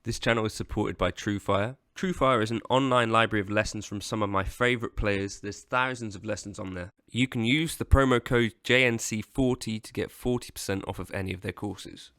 This channel is supported by TrueFire. TrueFire is an online library of lessons from some of my favourite players. There's thousands of lessons on there. You can use the promo code JNC40 to get 40% off of any of their courses.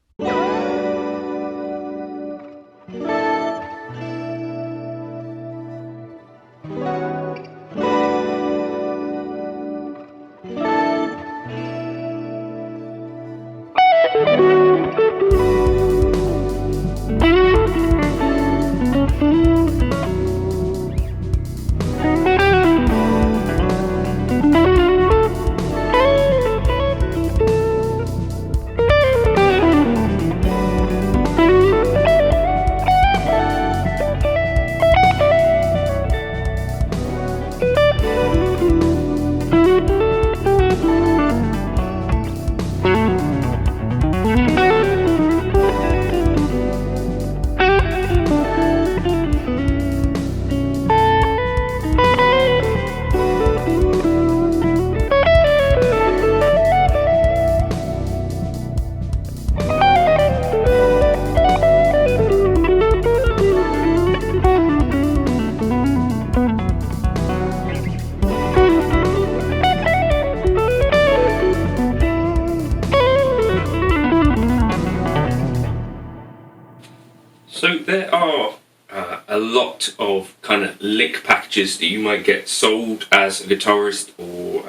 So there are a lot of kind of lick packages that you might get sold as a guitarist, or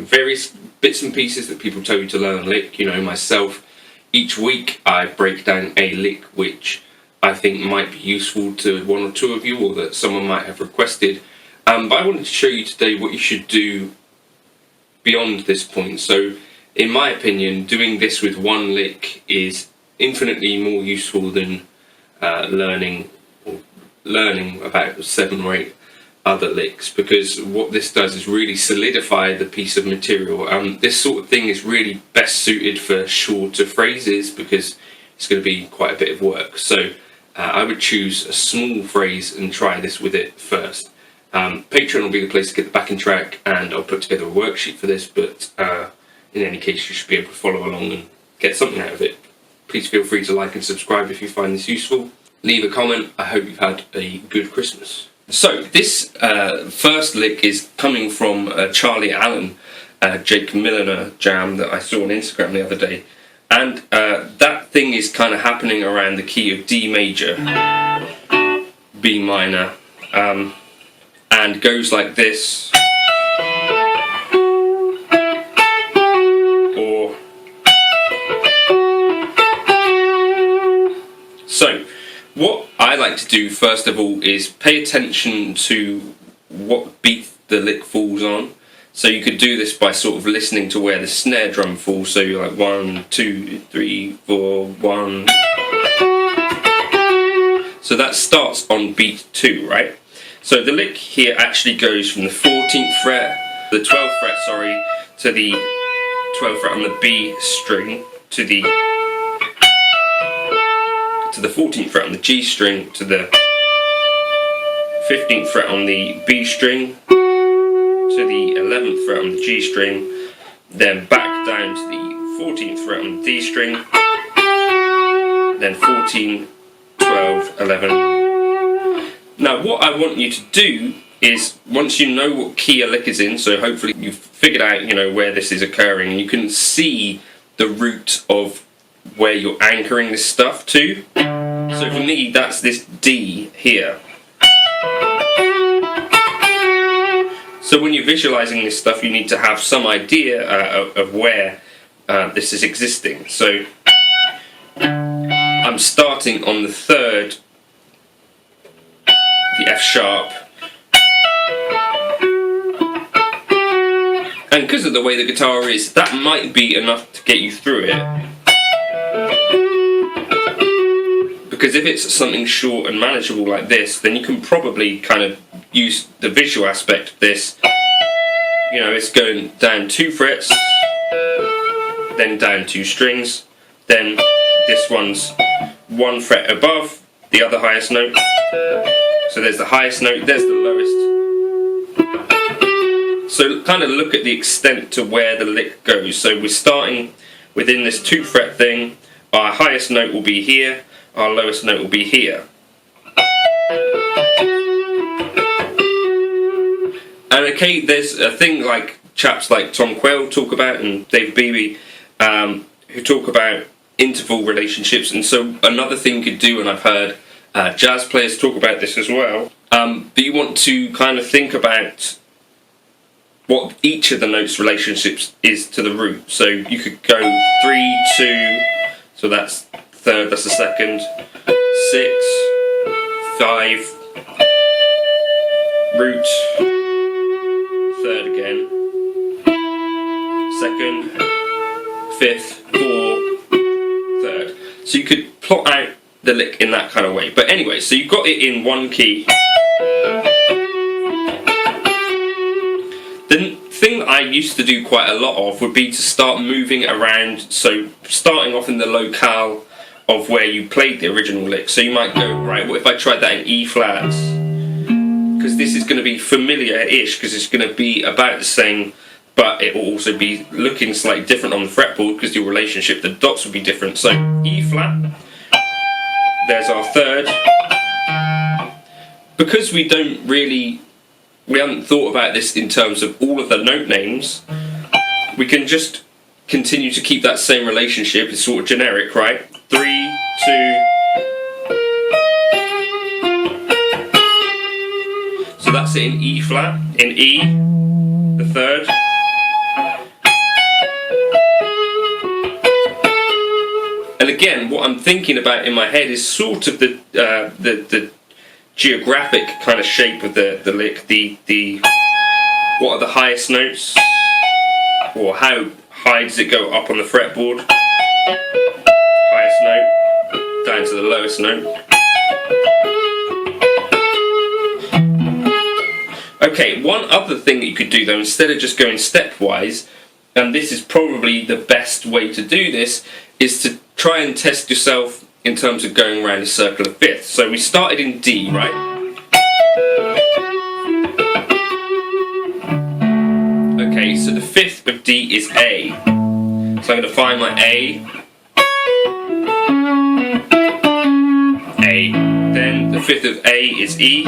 various bits and pieces that people tell you to learn a lick. Myself, each week I break down a lick which I think might be useful to one or two of you, or that someone might have requested. But I wanted to show you today what you should do beyond this point. So in my opinion, doing this with one lick is infinitely more useful than learning about 7 or 8 other licks, because what this does is really solidify the piece of material. This sort of thing is really best suited for shorter phrases because it's going to be quite a bit of work. So I would choose a small phrase and try this with it first. Patreon will be the place to get the backing track, and I'll put together a worksheet for this, but in any case you should be able to follow along and get something out of it. Please feel free to like and subscribe if you find this useful. Leave a comment. I hope you've had a good Christmas. So this first lick is coming from Charlie Allen, Jake Milliner jam that I saw on Instagram the other day. And that thing is kind of happening around the key of D major, B minor, and goes like this. So, what I like to do first of all is pay attention to what beat the lick falls on. So you could do this by sort of listening to where the snare drum falls. So you're like 1, 2, 3, 4, 1. So that starts on beat 2, right? So the lick here actually goes from the 14th fret, the 12th fret, sorry, to the 12th fret on the B string, to the 14th fret on the G string, to the 15th fret on the B string, to the 11th fret on the G string, then back down to the 14th fret on the D string, then 14, 12, 11. Now what I want you to do is, once you know what key a lick is in, so hopefully you've figured out where this is occurring, you can see the root of where you're anchoring this stuff to. So for me, that's this D here. So when you're visualizing this stuff, you need to have some idea of where this is existing. So I'm starting on the 3rd, the F sharp, and because of the way the guitar is, that might be enough to get you through it. Because if it's something short and manageable like this, then you can probably kind of use the visual aspect of this. It's going down 2 frets, then down 2 strings, then this one's 1 fret above the other highest note. So there's the highest note, there's the lowest. So kind of look at the extent to where the lick goes. So we're starting within this 2 fret thing. Our highest note will be here, our lowest note will be here. And okay, there's a thing like chaps like Tom Quayle talk about and David Beebe, who talk about interval relationships. And so another thing you could do, and I've heard jazz players talk about this as well, but you want to kind of think about what each of the notes' relationships is to the root. So you could go 3, 2, so that's third, that's the second, 6, 5, root, third again, second, fifth, 4, third. So you could plot out the lick in that kind of way. But anyway, so you've got it in one key. The thing that I used to do quite a lot of would be to start moving around, so starting off in the locale of where you played the original lick. So you might go, right, what if I tried that in E flats? Because this is going to be familiar-ish, because it's going to be about the same, but it will also be looking slightly different on the fretboard, because your relationship, the dots will be different. So E flat, there's our third. Because we haven't thought about this in terms of all of the note names, we can just continue to keep that same relationship. It's sort of generic, right? 3, 2. So that's it in E flat, in E, the third. And again, what I'm thinking about in my head is sort of the geographic kind of shape of the lick, what are the highest notes, or how high does it go up on the fretboard, highest note, down to the lowest note. Okay, one other thing that you could do though, instead of just going stepwise, and this is probably the best way to do this, is to try and test yourself in terms of going around a circle of fifths. So we started in D, right? Okay, so the fifth of D is A. So I'm going to find my A. A. Then the fifth of A is E.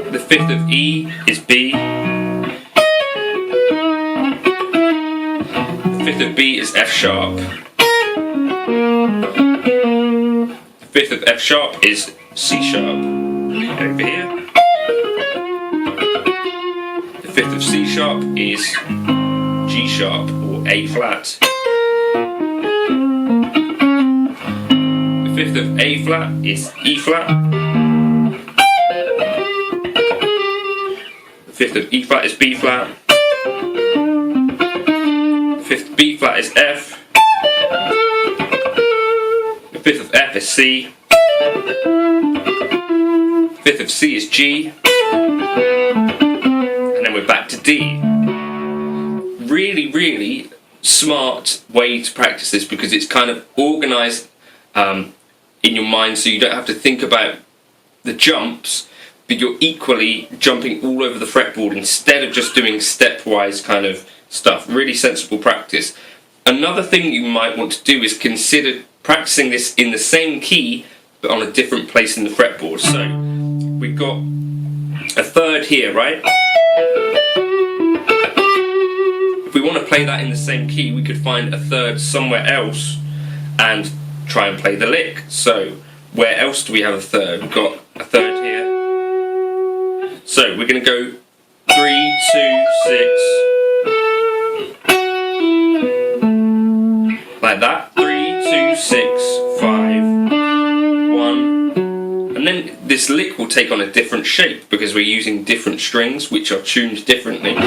The fifth of E is B. The fifth of B is F sharp. The fifth of F sharp is C sharp. Over here. The fifth of C sharp is G sharp or A flat. The fifth of A flat is E flat. The fifth of E flat is B flat. The fifth of B flat is F. The fifth of F is C. The fifth of C is G. And then we're back to D. Really, really smart way to practice this, because it's kind of organised in your mind, so you don't have to think about the jumps, but you're equally jumping all over the fretboard instead of just doing stepwise kind of stuff. Really sensible practice. Another thing you might want to do is consider practicing this in the same key but on a different place in the fretboard. So we've got a third here, right? If we want to play that in the same key, we could find a third somewhere else and try and play the lick. So where else do we have a third? We've got a third here. So we're going to go 3, 2, 6. Like that. 3, 2, 6, 5, 1. And then this lick will take on a different shape because we're using different strings which are tuned differently.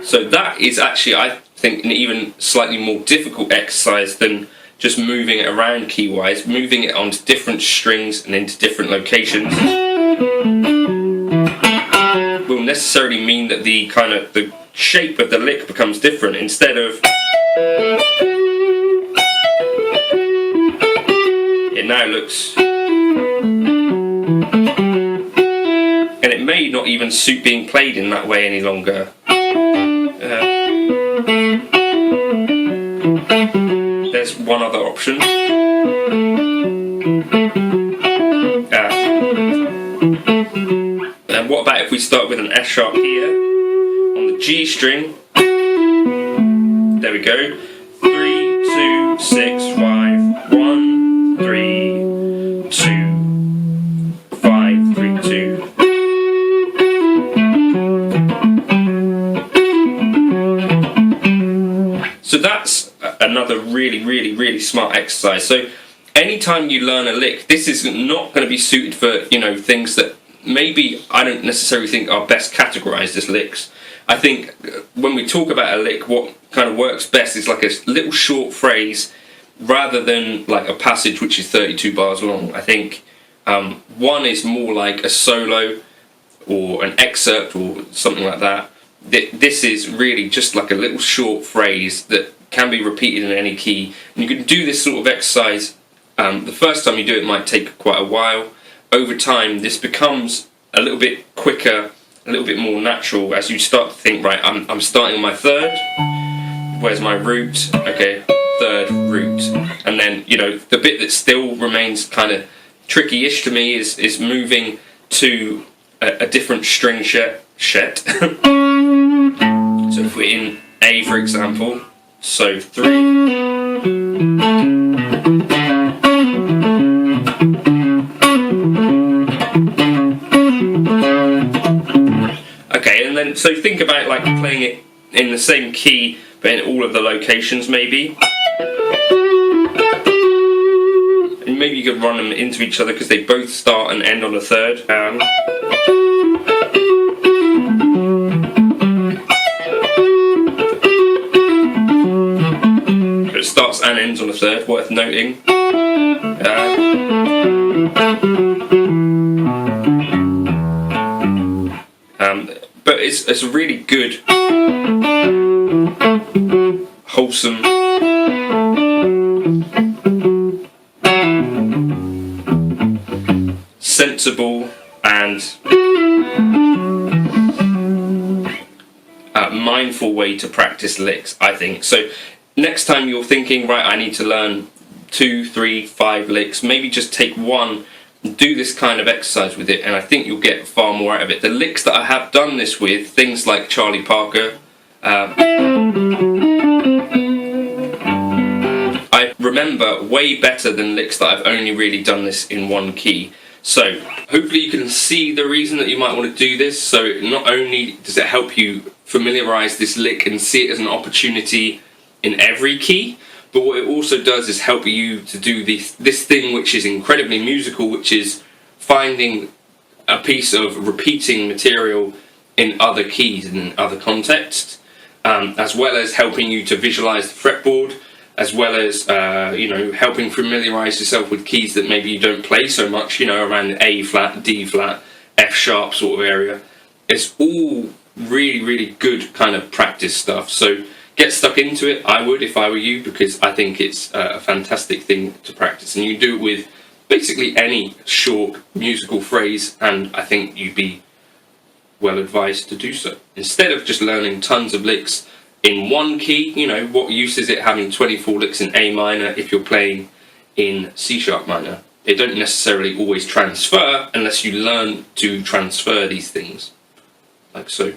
So that is actually, I think, an even slightly more difficult exercise than just moving it around key-wise. Moving it onto different strings and into different locations will necessarily mean that the shape of the lick becomes different. Instead of it now looks, and it may not even suit being played in that way any longer. There's one other option. And what about if we start with an F sharp here on the G string? There we go. 3, 2, 6, 5, 1, 3, 2, 5, 3, 2. So that's another really smart exercise. So anytime you learn a lick, this is not going to be suited for, things that maybe I don't necessarily think are best categorized as licks. I think when we talk about a lick, what kind of works best is like a little short phrase rather than like a passage which is 32 bars long. I think one is more like a solo or an excerpt or something like that. This is really just like a little short phrase that can be repeated in any key. And you can do this sort of exercise. The first time you do it might take quite a while. Over time, this becomes a little bit quicker, a little bit more natural as you start to think, right, I'm starting on my third. Where's my root? Okay, third, root. And then, the bit that still remains kind of tricky-ish to me is moving to a different string shet. So if we're in A, for example, so 3. Okay, and then so think about like playing it in the same key but in all of the locations maybe. And maybe you could run them into each other because they both start and end on a third. But it starts and ends on a third, worth noting. But it's a really good, wholesome, sensible and mindful way to practice licks, I think. So next time you're thinking, right, I need to learn 2, 3, 5 licks, maybe just take one. Do this kind of exercise with it, and I think you'll get far more out of it. The licks that I have done this with, things like Charlie Parker, I remember way better than licks that I've only really done this in one key. So hopefully you can see the reason that you might want to do this. So not only does it help you familiarise this lick and see it as an opportunity in every key, but what it also does is help you to do this thing which is incredibly musical, which is finding a piece of repeating material in other keys and in other contexts, as well as helping you to visualize the fretboard, as well as helping familiarize yourself with keys that maybe you don't play so much, around the A flat, D flat, F sharp sort of area. It's all really good kind of practice stuff. So get stuck into it. I would if I were you, because I think it's a fantastic thing to practice, and you do it with basically any short musical phrase, and I think you'd be well advised to do so. Instead of just learning tons of licks in one key, what use is it having 24 licks in A minor if you're playing in C sharp minor? They don't necessarily always transfer unless you learn to transfer these things, like so.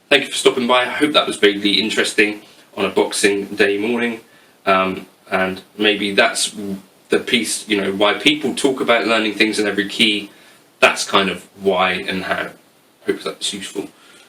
Thank you for stopping by. I hope that was vaguely interesting on a Boxing Day morning, and maybe that's the piece, why people talk about learning things in every key. That's kind of why and how. Hope that's useful.